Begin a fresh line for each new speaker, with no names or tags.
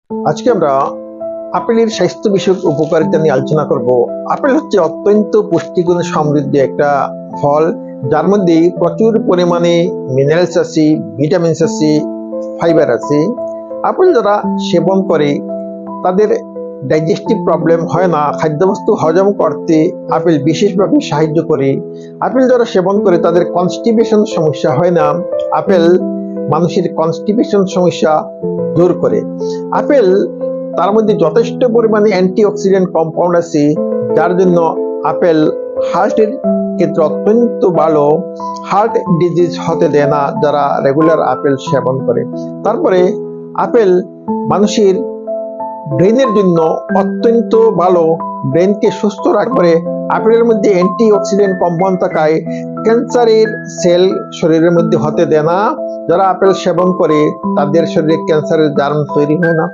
আজকে আমরা আপেলের স্বাস্থ্য বিষয়ক উপকারিতা নিয়ে আলোচনা করব। আপেল হচ্ছে অত্যন্ত পুষ্টিগুণে সমৃদ্ধ একটা ফল, যার মধ্যে প্রচুর পরিমাণে মিনারেলস আছে, ভিটামিনস আছে, ফাইবার আছে। আপেল যারা সেবন করে তাদের ডাইজেস্টিভ প্রবলেম হয় না, খাদ্যবস্তু হজম করতে আপেল বিশেষভাবে সাহায্য করে। আপেল যারা সেবন করে তাদের কনস্টিপেশন সমস্যা হয় না। আপেল মানুষের কনস্টিপেশন সমস্যা দূর করে। আপেল তার মধ্যে যথেষ্ট পরিমাণে অ্যান্টিঅক্সিডেন্ট কম্পাউন্ড আছে, যার জন্য আপেল হার্টের ক্ষেত্রে অত্যন্ত ভালো। হার্ট ডিজিজ হতে দেয় না যারা রেগুলার আপেল সেবন করে। তারপরে আপেল মানুষের ব্রেনের জন্য অত্যন্ত ভালো, ব্রেনকে সুস্থ রাখবে। আপেলের মধ্যে অ্যান্টিঅক্সিডেন্ট কম্পাউন্ড থাকায় ক্যান্সারের সেল শরীরের মধ্যে হতে দেয় না। যারা আপেল সেবন করে তাদের শরীরে ক্যান্সারের জার্ম তৈরি হয় না।